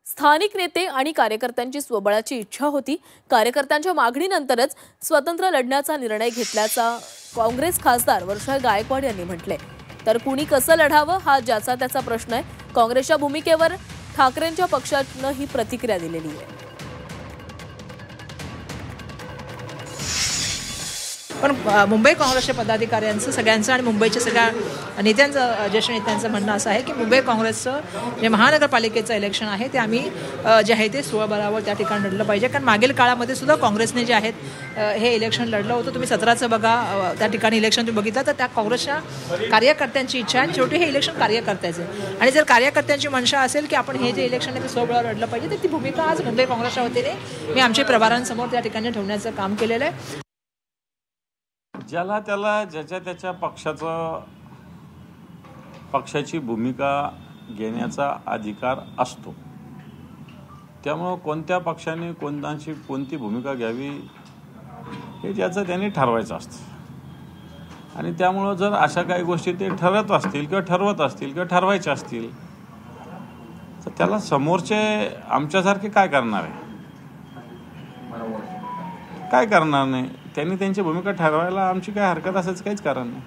स्थानिक नेते आणि कार्यकर्त्यांची स्वबळाची इच्छा होती। कार्यकर्त्यांच्या मागणीनंतरच स्वतंत्र लढण्याचा निर्णय घेतल्याचा काँग्रेस खासदार वर्षा गायकवाड यांनी म्हटले। तर कुणी कसं लढावं हा ज्याचा त्याचा प्रश्न आहे। काँग्रेसच्या भूमिकेवर ठाकरेंच्या पक्षानं ही प्रतिक्रिया दिलेली आहे। पण मुंबई काँग्रेसच्या पदाधिकाऱ्यांचं सगळ्यांचं आणि मुंबईच्या सगळ्या नेत्यांचं ज्येष्ठ नेत्यांचं म्हणणं असं आहे की मुंबई काँग्रेसचं जे महानगरपालिकेचं इलेक्शन आहे ते आम्ही जे आहे ते स्वबळावर त्या ठिकाणी लढलं पाहिजे। कारण मागील काळामध्ये सुद्धा काँग्रेसने जे आहेत हे इलेक्शन लढलं होतं। तुम्ही 17चं बघा, त्या ठिकाणी इलेक्शन तुम्ही बघितलं तर त्या काँग्रेसच्या कार्यकर्त्यांची इच्छा आहे। शेवटी हे इलेक्शन कार्यकर्त्याचे आणि जर कार्यकर्त्यांची मनशा असेल की आपण हे जे इलेक्शन आहे ते स्वबळावर लढलं पाहिजे तर ती भूमिका आज मुंबई काँग्रेसच्या वतीने मी आमच्या प्रभारांसमोर त्या ठिकाणी ठेवण्याचं काम केलेलं आहे। ज्याला त्याला ज्याच्या त्याच्या पक्षाची भूमिका घेण्याचा अधिकार असतो। त्यामुळे कोणत्या पक्षाने कोणती भूमिका घ्यावी हे ज्याचं त्यांनी ठरवायचं असतं। आणि त्यामुळे जर अशा काही गोष्टी ते ठरवत असतील किंवा ठरवायच्या असतील तर त्याला समोरचे आमच्यासारखे काय करणार आहे? काय करणार नाही। त्यांनी त्यांची भूमिका ठरवायला आमची काय हरकत असायचं काहीच कारण नाही।